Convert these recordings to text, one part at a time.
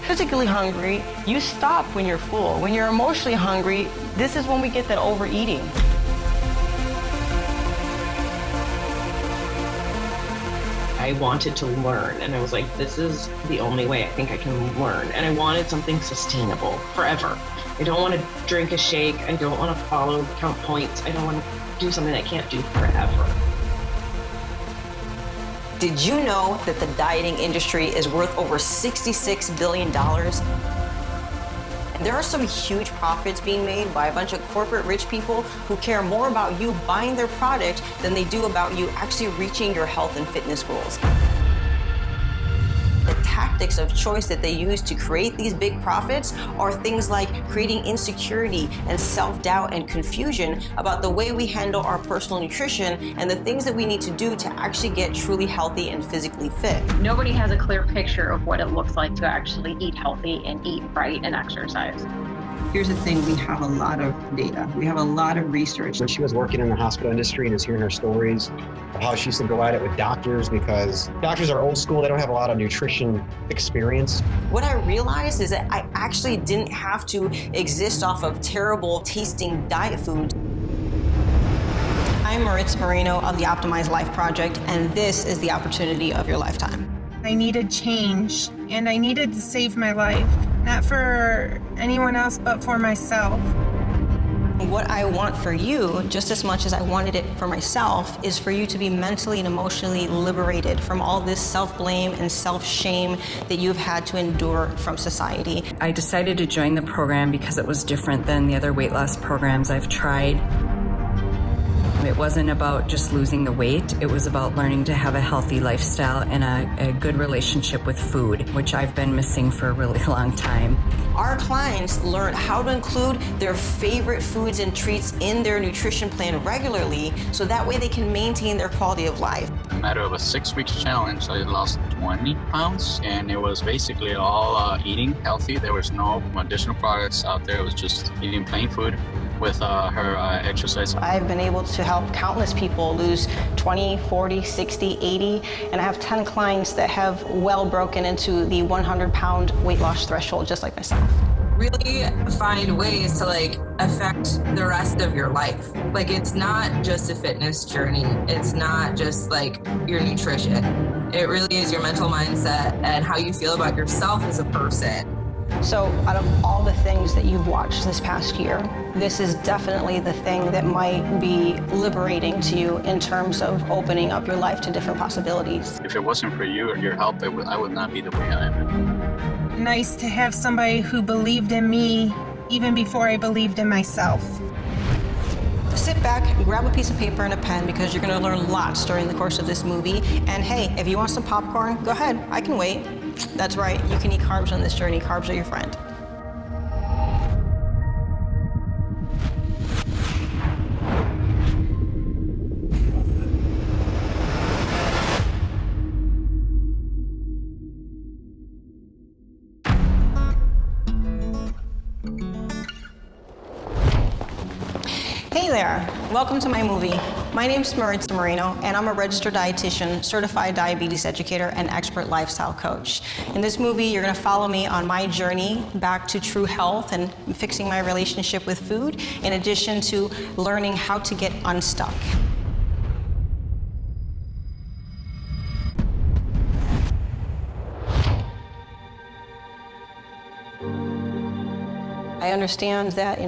physically hungry, you stop when you're full. When you're emotionally hungry, this is when we get that overeating. I wanted to learn, and I was like, this is the only way I think I can learn. And I wanted something sustainable forever. I don't want to drink a shake. I don't want to count points. I don't want to do something I can't do forever. Did you know that the dieting industry is worth over $66 billion? There are some huge profits being made by a bunch of corporate rich people who care more about you buying their product than they do about you actually reaching your health and fitness goals. The tactics of choice that they use to create these big profits are things like creating insecurity and self-doubt and confusion about the way we handle our personal nutrition and the things that we need to do to actually get truly healthy and physically fit. Nobody has a clear picture of what it looks like to actually eat healthy and eat right and exercise. Here's the thing, we have a lot of data. We have a lot of research. When she was working in the hospital industry and was hearing her stories of how she used to go at it with doctors because doctors are old school, they don't have a lot of nutrition experience. What I realized is that I actually didn't have to exist off of terrible tasting diet food. I'm Maritza Moreno of the Optimized Life Project, and this is the opportunity of your lifetime. I needed change, and I needed to save my life. Not for anyone else, but for myself. What I want for you, just as much as I wanted it for myself, is for you to be mentally and emotionally liberated from all this self-blame and self-shame that you've had to endure from society. I decided to join the program because it was different than the other weight loss programs I've tried. It wasn't about just losing the weight, it was about learning to have a healthy lifestyle and a good relationship with food, which I've been missing for a really long time. Our clients learn how to include their favorite foods and treats in their nutrition plan regularly, so that way they can maintain their quality of life. In a matter of a 6-week challenge, I lost 20 pounds, and it was basically all eating healthy. There was no additional products out there. It was just eating plain food with her exercise. I've been able to help countless people lose 20, 40, 60, 80, and I have 10 clients that have well broken into the 100-pound weight loss threshold, just like myself. Really find ways to affect the rest of your life. It's not just a fitness journey. It's not just your nutrition. It really is your mental mindset and how you feel about yourself as a person. So out of all the things that you've watched this past year, this is definitely the thing that might be liberating to you in terms of opening up your life to different possibilities. If it wasn't for you or your help, I would not be the way I am. Nice to have somebody who believed in me even before I believed in myself. Sit back, grab a piece of paper and a pen because you're going to learn lots during the course of this movie. And hey, if you want some popcorn, go ahead, I can wait. That's right, you can eat carbs on this journey. Carbs are your friend. Hey there, welcome to my movie. My name's Maritza Moreno, and I'm a registered dietitian, certified diabetes educator, and expert lifestyle coach. In this movie, you're gonna follow me on my journey back to true health and fixing my relationship with food, in addition to learning how to get unstuck. I understand that,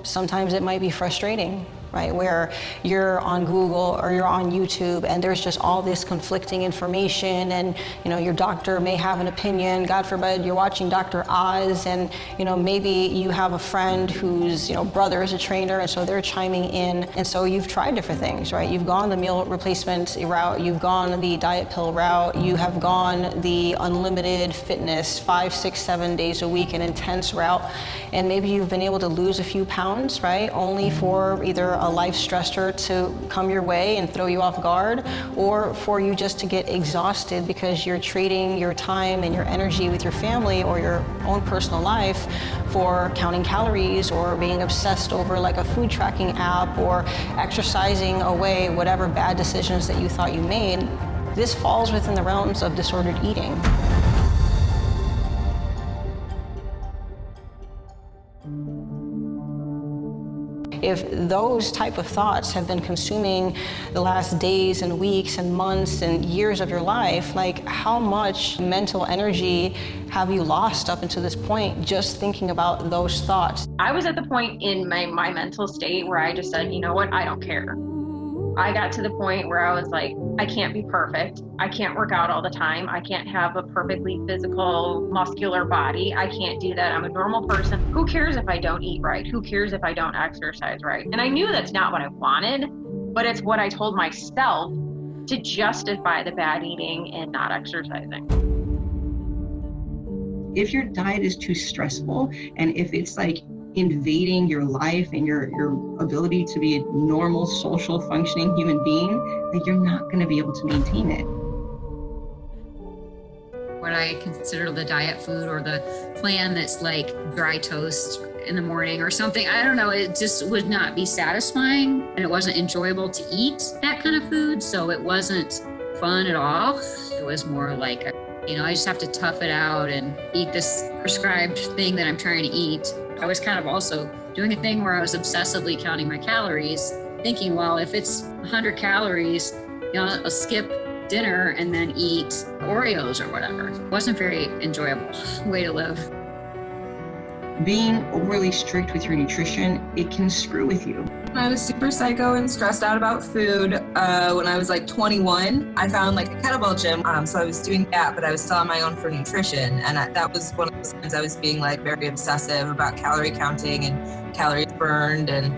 sometimes it might be frustrating, right? Where you're on Google or you're on YouTube and there's just all this conflicting information and, your doctor may have an opinion. God forbid you're watching Dr. Oz and, maybe you have a friend whose, brother is a trainer and so they're chiming in. And so you've tried different things, right? You've gone the meal replacement route, you've gone the diet pill route, you have gone the unlimited fitness 5, 6, 7 days a week, an intense route. And maybe you've been able to lose a few pounds, right? Only for either a life stressor to come your way and throw you off guard, or for you just to get exhausted because you're trading your time and your energy with your family or your own personal life for counting calories or being obsessed over a food tracking app or exercising away whatever bad decisions that you thought you made. This falls within the realms of disordered eating. if those type of thoughts have been consuming the last days and weeks and months and years of your life, like how much mental energy have you lost up until this point just thinking about those thoughts? I was at the point in my mental state where I just said, you know what, I don't care. I got to the point where I was like, I can't be perfect. I can't work out all the time. I can't have a perfectly physical, muscular body. I can't do that. I'm a normal person. Who cares if I don't eat right? Who cares if I don't exercise right? And I knew that's not what I wanted, but it's what I told myself to justify the bad eating and not exercising. If your diet is too stressful, and if it's like invading your life and your ability to be a normal, social, functioning human being, that you're not going to be able to maintain it. What I consider the diet food or the plan that's like dry toast in the morning or something, I don't know, it just would not be satisfying, and it wasn't enjoyable to eat that kind of food, so it wasn't fun at all. It was more like, I just have to tough it out and eat this prescribed thing that I'm trying to eat. I was kind of also doing a thing where I was obsessively counting my calories, thinking, well, if it's 100 calories, I'll skip dinner and then eat Oreos or whatever. It wasn't very enjoyable way to live. Being overly strict with your nutrition, it can screw with you. I was super psycho and stressed out about food. When I was like 21, I found like a kettlebell gym. So I was doing that, but I was still on my own for nutrition. And that was one of those times I was being like very obsessive about calorie counting and calories burned, and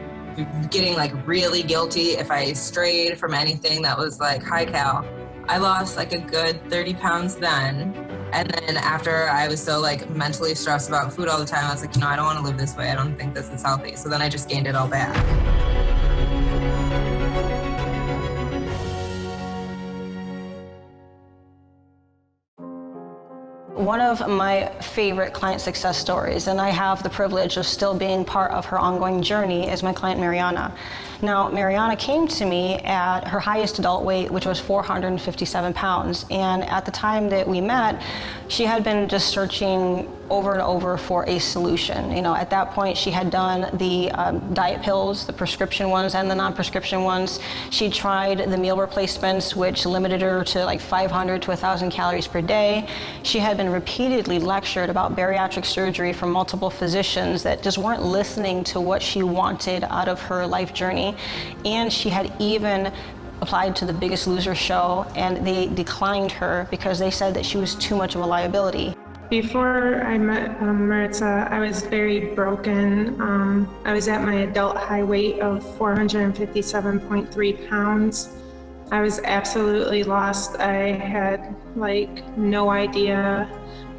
getting like really guilty if I strayed from anything that was like high cal. I lost like a good 30 pounds then. And then after I was so like mentally stressed about food all the time, I was like, I don't want to live this way. I don't think this is healthy. So then I just gained it all back. One of my favorite client success stories, and I have the privilege of still being part of her ongoing journey, is my client Mariana. Now, Mariana came to me at her highest adult weight, which was 457 pounds. And at the time that we met, she had been just searching over and over for a solution. At that point, she had done the diet pills, the prescription ones and the non-prescription ones. She tried the meal replacements, which limited her to like 500 to 1,000 calories per day. She had been repeatedly lectured about bariatric surgery from multiple physicians that just weren't listening to what she wanted out of her life journey. And she had even applied to the Biggest Loser show, and they declined her because they said that she was too much of a liability. Before I met Maritza, I was very broken. I was at my adult high weight of 457.3 pounds. I was absolutely lost. I had like no idea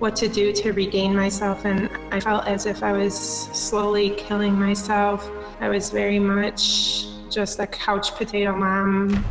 what to do to regain myself, and I felt as if I was slowly killing myself. I was very much just a couch potato mom.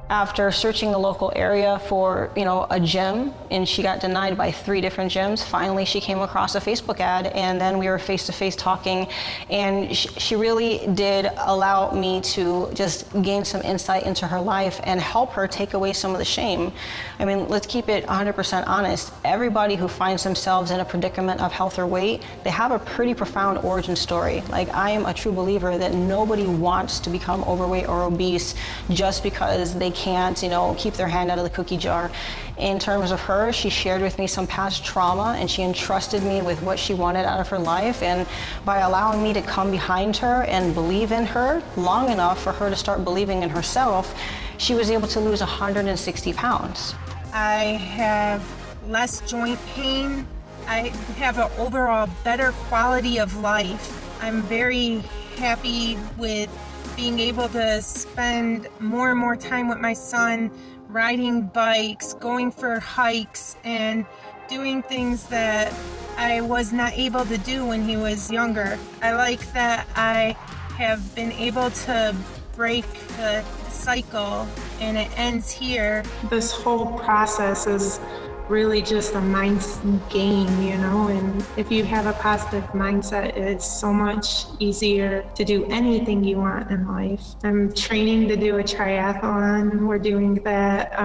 After searching the local area for, a gym, and she got denied by 3 different gyms, finally she came across a Facebook ad, and then we were face-to-face talking, and she really did allow me to just gain some insight into her life and help her take away some of the shame. Let's keep it 100% honest. Everybody who finds themselves in a predicament of health or weight, they have a pretty profound origin story. Like, I am a true believer that nobody wants to become overweight or obese just because they can't, keep their hand out of the cookie jar. In terms of her, she shared with me some past trauma, and she entrusted me with what she wanted out of her life. And by allowing me to come behind her and believe in her long enough for her to start believing in herself, she was able to lose 160 pounds. I have less joint pain. I have an overall better quality of life. I'm very happy with being able to spend more and more time with my son, riding bikes, going for hikes, and doing things that I was not able to do when he was younger. I like that I have been able to break the cycle, and it ends here. This whole process is really just a mind game, and if you have a positive mindset, it's so much easier to do anything you want in life. I'm training to do a triathlon. We're doing that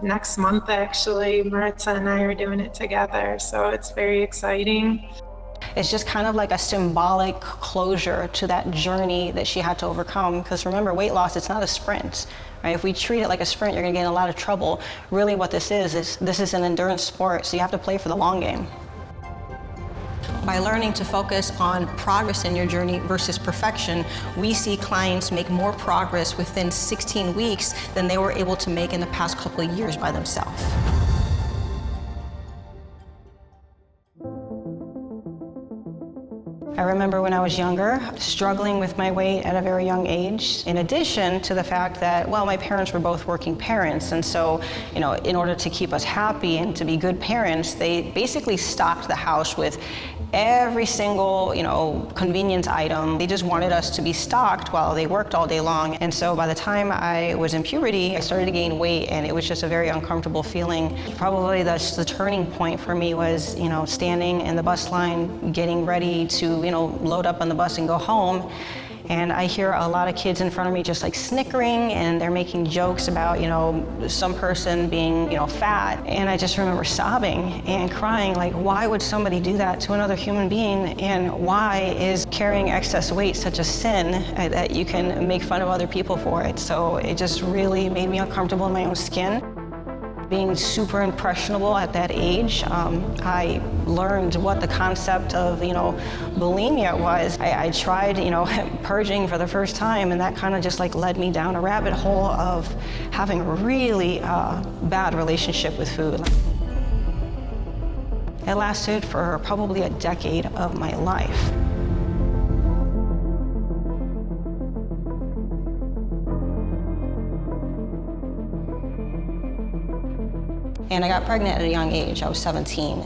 next month, actually. Maritza and I are doing it together, so it's very exciting. it's just kind of like a symbolic closure to that journey that she had to overcome. Because remember, weight loss, it's not a sprint. Right? If we treat it like a sprint, you're gonna get in a lot of trouble. Really what this is an endurance sport, so you have to play for the long game. By learning to focus on progress in your journey versus perfection, we see clients make more progress within 16 weeks than they were able to make in the past couple of years by themselves. I remember when I was younger, struggling with my weight at a very young age, in addition to the fact that, well, my parents were both working parents, and so, you know, in order to keep us happy and to be good parents, they basically stocked the house with every single, you know, convenience item. They just wanted us to be stocked while they worked all day long. And so by the time I was in puberty, I started to gain weight, and it was just a very uncomfortable feeling. Probably the turning point for me was, you know, standing in the bus line, getting ready to, you know, load up on the bus and go home. And I hear a lot of kids in front of me just like snickering, and they're making jokes about, you know, some person being, you know, fat. And I just remember sobbing and crying, like, why would somebody do that to another human being? And why is carrying excess weight such a sin that you can make fun of other people for it? So it just really made me uncomfortable in my own skin. Being super impressionable at that age, I learned what the concept of, you know, bulimia was. I tried, you know, purging for the first time, and that kind of just like led me down a rabbit hole of having a really bad relationship with food. It lasted for probably a decade of my life. And I got pregnant at a young age. I was 17.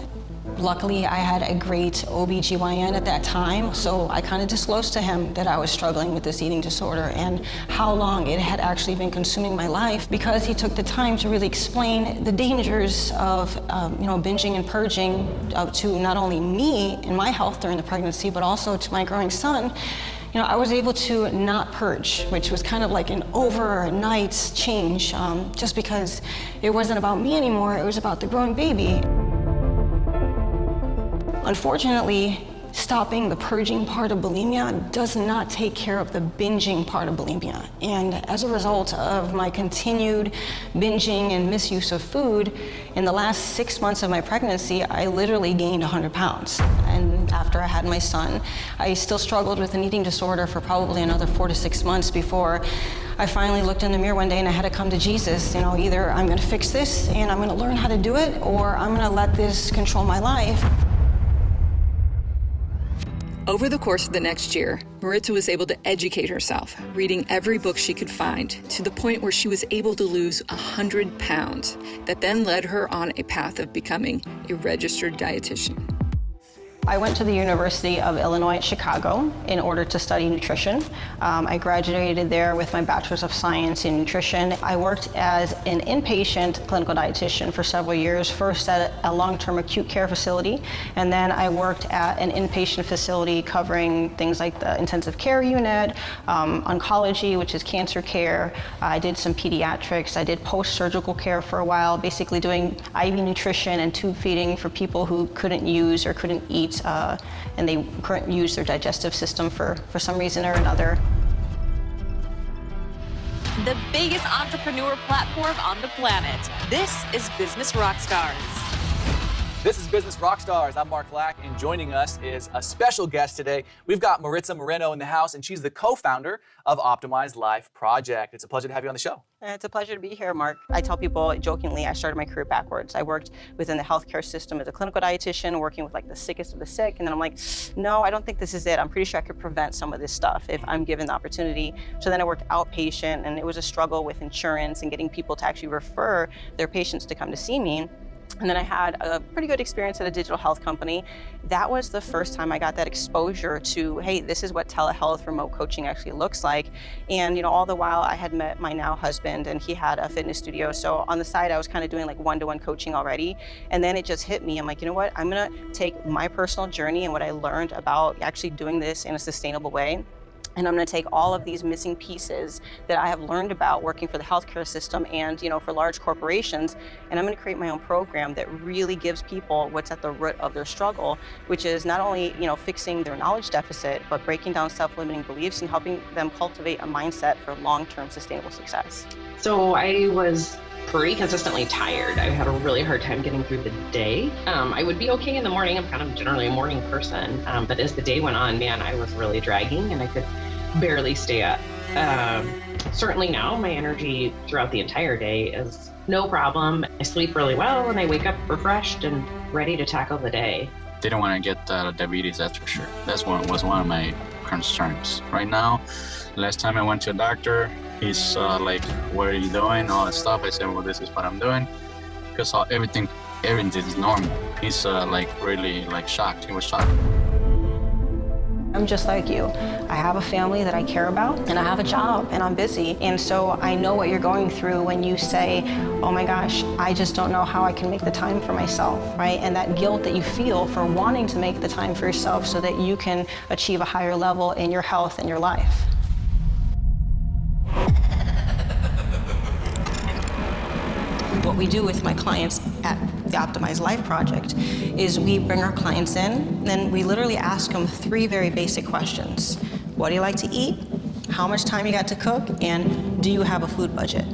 Luckily, I had a great OB/GYN at that time, so I kind of disclosed to him that I was struggling with this eating disorder and how long it had actually been consuming my life, because he took the time to really explain the dangers of you know, binging and purging to not only me and my health during the pregnancy, but also to my growing son. You know, I was able to not purge, which was kind of like an overnight change, just because it wasn't about me anymore, it was about the growing baby. Unfortunately, stopping the purging part of bulimia does not take care of the binging part of bulimia. And as a result of my continued binging and misuse of food, in the last 6 months of my pregnancy, I literally gained 100 pounds. And after I had my son, I still struggled with an eating disorder for probably another 4 to 6 months before I finally looked in the mirror one day and I had to come to Jesus. You know, either I'm gonna fix this and I'm gonna learn how to do it, or I'm gonna let this control my life. Over the course of the next year, Maritza was able to educate herself, reading every book she could find, to the point where she was able to lose 100 pounds, that then led her on a path of becoming a registered dietitian. I went to the University of Illinois at Chicago in order to study nutrition. I graduated there with my Bachelor's of Science in Nutrition. I worked as an inpatient clinical dietitian for several years, first at a long-term acute care facility, and then I worked at an inpatient facility covering things like the intensive care unit, oncology, which is cancer care. I did some pediatrics. I did post-surgical care for a while, basically doing IV nutrition and tube feeding for people who couldn't use or couldn't eat and they couldn't use their digestive system for some reason or another. The biggest entrepreneur platform on the planet. This is Business Rockstars. This is Business Rockstars. I'm Mark Lack, and joining us is a special guest today. We've got Maritza Moreno in the house, and she's the co-founder of Optimized Life Project. It's a pleasure to have you on the show. It's a pleasure to be here, Mark. I tell people jokingly, I started my career backwards. I worked within the healthcare system as a clinical dietitian, working with like the sickest of the sick, and then I'm like, no, I don't think this is it. I'm pretty sure I could prevent some of this stuff if I'm given the opportunity. So then I worked outpatient, and it was a struggle with insurance and getting people to actually refer their patients to come to see me. And then I had a pretty good experience at a digital health company. That was the first time I got that exposure to, hey, this is what telehealth remote coaching actually looks like. And, you know, all the while I had met my now husband, and he had a fitness studio. So on the side, I was kind of doing like one-to-one coaching already. And then it just hit me. I'm like, you know what? I'm gonna take my personal journey and what I learned about actually doing this in a sustainable way, And I'm going to take all of these missing pieces that I have learned about working for the healthcare system and, for large corporations, and I'm going to create my own program that really gives people what's at the root of their struggle, which is not only, fixing their knowledge deficit, but breaking down self-limiting beliefs and helping them cultivate a mindset for long-term sustainable success. So I was pretty consistently tired. I had a really hard time getting through the day. I would be okay in the morning. I'm kind of generally a morning person. But as the day went on, man, I was really dragging and I could barely stay up. Certainly now my energy throughout the entire day is no problem. I sleep really well and I wake up refreshed and ready to tackle the day. Didn't want to get diabetes, that's for sure. That's was one of my concerns. Right now, last time I went to a doctor, he's like, what are you doing? All that stuff. I said, well, this is what I'm doing. Because everything is normal. He's really shocked. He was shocked. I'm just like you. I have a family that I care about, and I have a job, and I'm busy. And so I know what you're going through when you say, oh my gosh, I just don't know how I can make the time for myself, right? And that guilt that you feel for wanting to make the time for yourself so that you can achieve a higher level in your health and your life. What we do with my clients at the Optimized Life Project is we bring our clients in, then we literally ask them 3 very basic questions. What do you like to eat? How much time you got to cook? And do you have a food budget?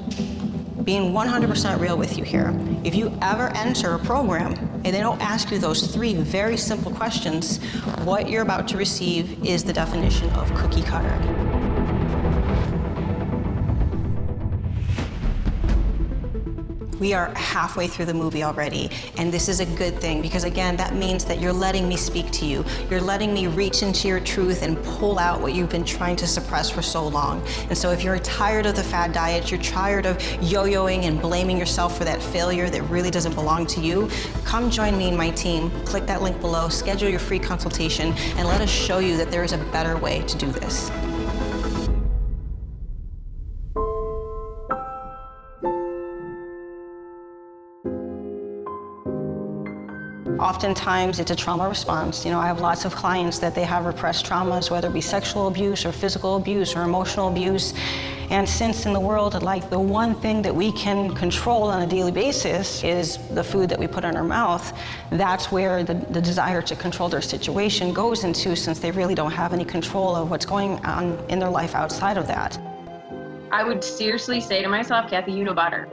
Being 100% real with you here, if you ever enter a program and they don't ask you those 3 very simple questions, what you're about to receive is the definition of cookie cutter. We are halfway through the movie already, and this is a good thing because, again, that means that you're letting me speak to you. You're letting me reach into your truth and pull out what you've been trying to suppress for so long. And so if you're tired of the fad diet, you're tired of yo-yoing and blaming yourself for that failure that really doesn't belong to you, come join me and my team. Click that link below, schedule your free consultation, and let us show you that there is a better way to do this. Oftentimes it's a trauma response. I have lots of clients that they have repressed traumas, whether it be sexual abuse or physical abuse or emotional abuse. And since in the world, the one thing that we can control on a daily basis is the food that we put in our mouth, that's where the desire to control their situation goes into, since they really don't have any control of what's going on in their life outside of that. I would seriously say to myself, Kathy, you know better.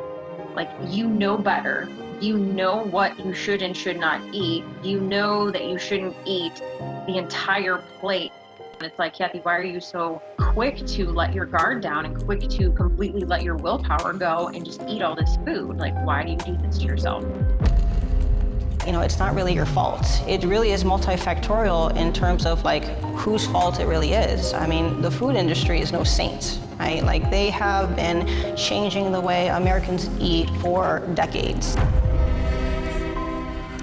You know better. You know what you should and should not eat. You know that you shouldn't eat the entire plate. And it's like, Kathy, why are you so quick to let your guard down and quick to completely let your willpower go and just eat all this food? Why do you do this to yourself? It's not really your fault. It really is multifactorial in terms of whose fault it really is. The food industry is no saint, right? They have been changing the way Americans eat for decades.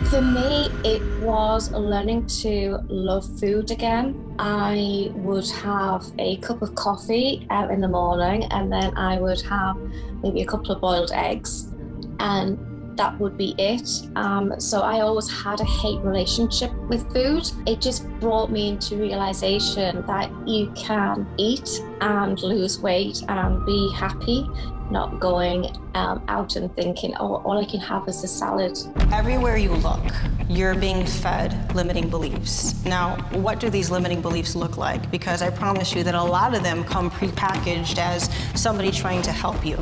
For me, it was learning to love food again. I would have a cup of coffee in the morning, and then I would have maybe a couple of boiled eggs, and that would be it. So I always had a hate relationship with food. It just brought me into realization that you can eat and lose weight and be happy, not going out and thinking, oh, all I can have is a salad. Everywhere you look, you're being fed limiting beliefs. Now, what do these limiting beliefs look like? Because I promise you that a lot of them come prepackaged as somebody trying to help you.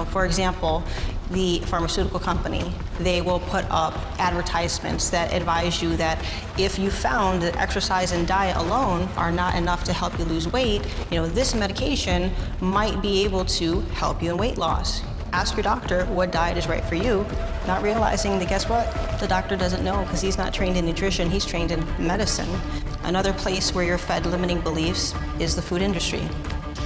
For example, the pharmaceutical company, they will put up advertisements that advise you that if you found that exercise and diet alone are not enough to help you lose weight, this medication might be able to help you in weight loss. Ask your doctor what diet is right for you, not realizing that, guess what? The doctor doesn't know because he's not trained in nutrition, he's trained in medicine. Another place where you're fed limiting beliefs is the food industry.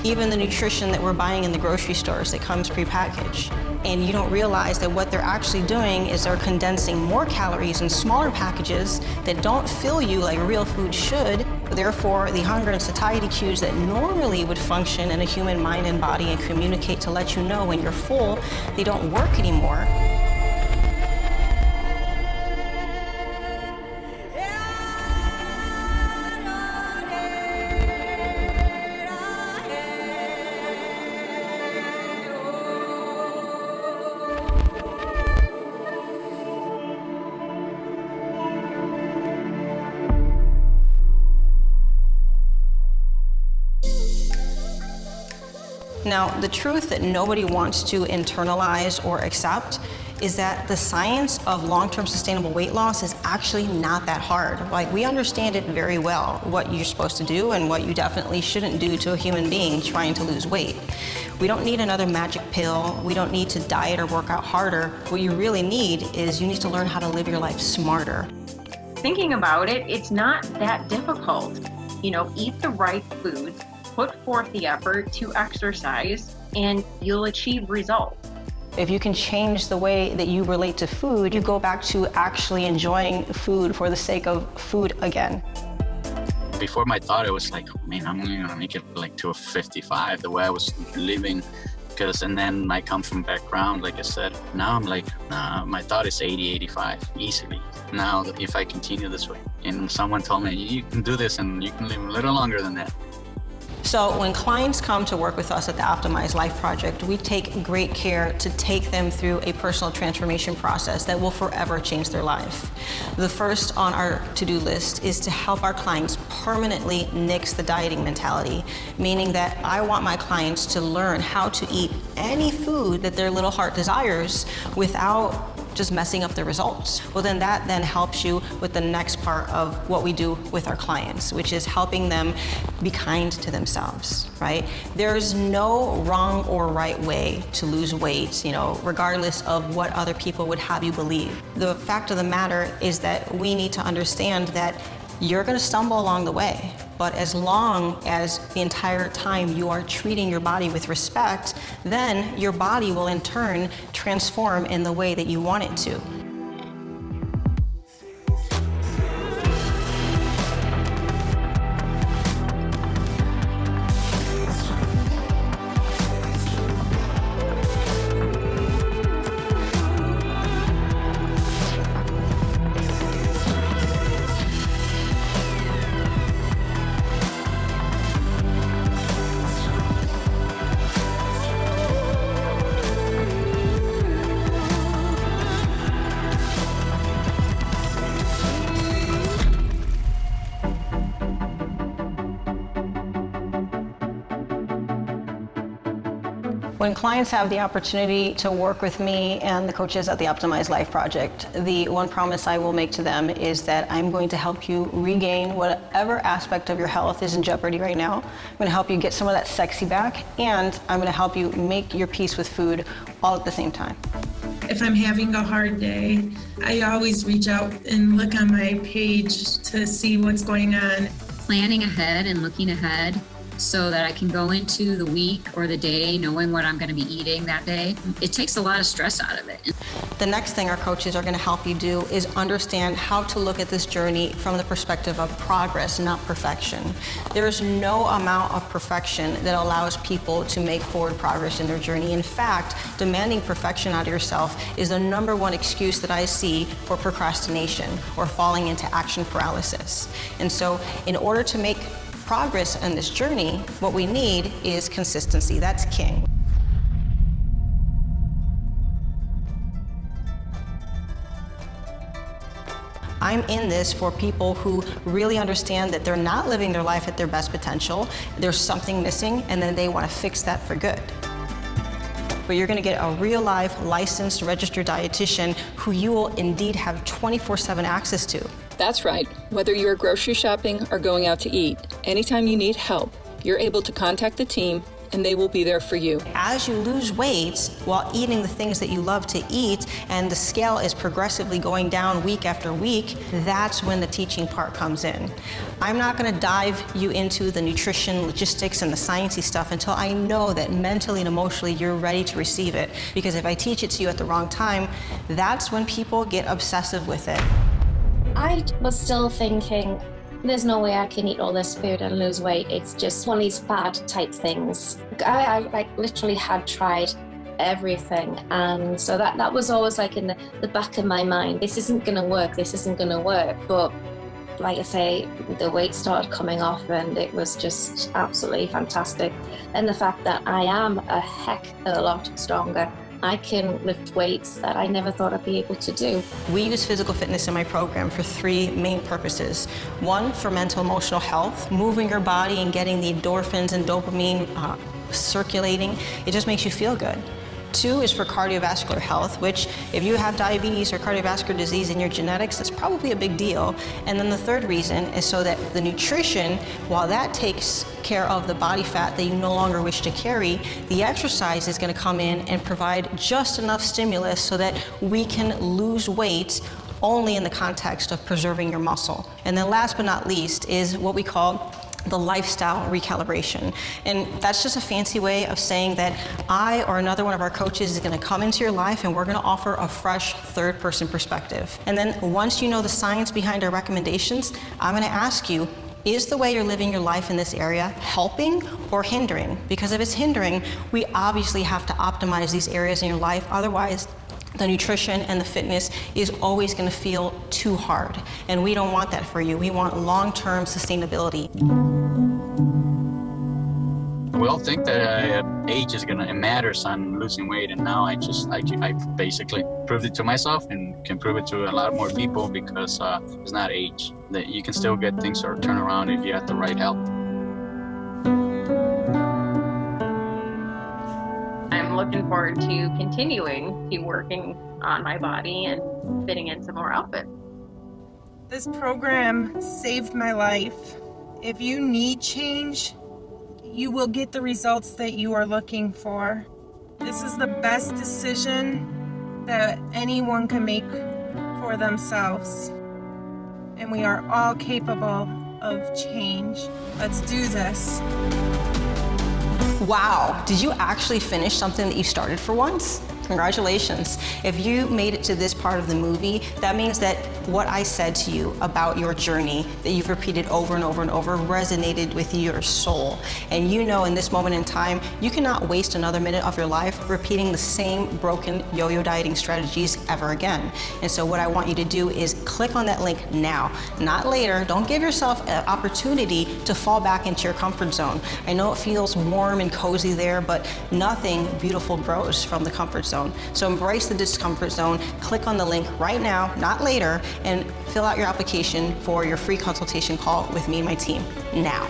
Even the nutrition that we're buying in the grocery stores that comes prepackaged. And you don't realize that what they're actually doing is they're condensing more calories in smaller packages that don't fill you like real food should. Therefore, the hunger and satiety cues that normally would function in a human mind and body and communicate to let you know when you're full, they don't work anymore. Now, the truth that nobody wants to internalize or accept is that the science of long-term sustainable weight loss is actually not that hard. Like, we understand it very well, what you're supposed to do and what you definitely shouldn't do to a human being trying to lose weight. We don't need another magic pill. We don't need to diet or work out harder. What you really need is you need to learn how to live your life smarter. Thinking about it, it's not that difficult. You know, eat the right foods, put forth the effort to exercise, and you'll achieve results. If you can change the way that you relate to food, you go back to actually enjoying food for the sake of food again. Before my thought, it was like, oh, man, I'm only gonna make it like to a 55, the way I was living. And then I come from background, like I said, now I'm like, nah, my thought is 80, 85, easily. Now, if I continue this way, and someone told me, you can do this and you can live a little longer than that. So when clients come to work with us at the Optimized Life Project, we take great care to take them through a personal transformation process that will forever change their life. The first on our to-do list is to help our clients permanently nix the dieting mentality, meaning that I want my clients to learn how to eat any food that their little heart desires without just messing up the results. Well, then that then helps you with the next part of what we do with our clients, which is helping them be kind to themselves, right? There's no wrong or right way to lose weight, regardless of what other people would have you believe. The fact of the matter is that we need to understand that you're gonna stumble along the way, but as long as the entire time you are treating your body with respect, then your body will in turn transform in the way that you want it to. When clients have the opportunity to work with me and the coaches at the Optimized Life Project, the one promise I will make to them is that I'm going to help you regain whatever aspect of your health is in jeopardy right now. I'm going to help you get some of that sexy back, and I'm going to help you make your peace with food all at the same time. If I'm having a hard day, I always reach out and look on my page to see what's going on. Planning ahead and looking ahead so that I can go into the week or the day knowing what I'm going to be eating that day. It takes a lot of stress out of it. The next thing our coaches are going to help you do is understand how to look at this journey from the perspective of progress, not perfection. There is no amount of perfection that allows people to make forward progress in their journey. In fact, demanding perfection out of yourself is the #1 excuse that I see for procrastination or falling into action paralysis. And so in order to make progress in this journey, what we need is consistency. That's king. I'm in this for people who really understand that they're not living their life at their best potential. There's something missing, and then they want to fix that for good. But you're going to get a real-life, licensed, registered dietitian who you will indeed have 24/7 access to. That's right. Whether you're grocery shopping or going out to eat, anytime you need help, you're able to contact the team and they will be there for you. As you lose weight while eating the things that you love to eat and the scale is progressively going down week after week, that's when the teaching part comes in. I'm not going to dive you into the nutrition, logistics, and the sciencey stuff until I know that mentally and emotionally you're ready to receive it. Because if I teach it to you at the wrong time, that's when people get obsessive with it. I was still thinking, there's no way I can eat all this food and lose weight. It's just one of these fad type things. I like literally had tried everything, and so that was always like in the back of my mind. This isn't gonna work. This isn't gonna work. But like I say, the weight started coming off, and it was just absolutely fantastic. And the fact that I am a heck of a lot stronger. I can lift weights that I never thought I'd be able to do. We use physical fitness in my program for 3 main purposes. 1, for mental emotional health, moving your body and getting the endorphins and dopamine circulating. It just makes you feel good. 2 is for cardiovascular health, which if you have diabetes or cardiovascular disease in your genetics, it's probably a big deal. And then the 3rd reason is so that the nutrition, while that takes care of the body fat that you no longer wish to carry, the exercise is going to come in and provide just enough stimulus so that we can lose weight only in the context of preserving your muscle. And then last but not least is what we call the lifestyle recalibration. And that's just a fancy way of saying that I or another one of our coaches is gonna come into your life and we're gonna offer a fresh 3rd-person perspective. And then once you know the science behind our recommendations, I'm gonna ask you, is the way you're living your life in this area helping or hindering? Because if it's hindering, we obviously have to optimize these areas in your life. Otherwise, the nutrition and the fitness is always going to feel too hard. And we don't want that for you. We want long-term sustainability. We all think that age is it matters on losing weight, and now I basically proved it to myself and can prove it to a lot more people, because it's not age. That you can still get things or turn around if you have the right help. I'm looking forward to continuing to working on my body and fitting in some more outfits. This program saved my life. If you need change, you will get the results that you are looking for. This is the best decision that anyone can make for themselves. And we are all capable of change. Let's do this. Wow, did you actually finish something that you started for once? Congratulations. If you made it to this part of the movie, that means that what I said to you about your journey that you've repeated over and over and over resonated with your soul. And you know in this moment in time, you cannot waste another minute of your life repeating the same broken yo-yo dieting strategies ever again. And so what I want you to do is click on that link now, not later. Don't give yourself an opportunity to fall back into your comfort zone. I know it feels warm and cozy there, but nothing beautiful grows from the comfort zone. So embrace the discomfort zone, click on the link right now, not later, and fill out your application for your free consultation call with me and my team now.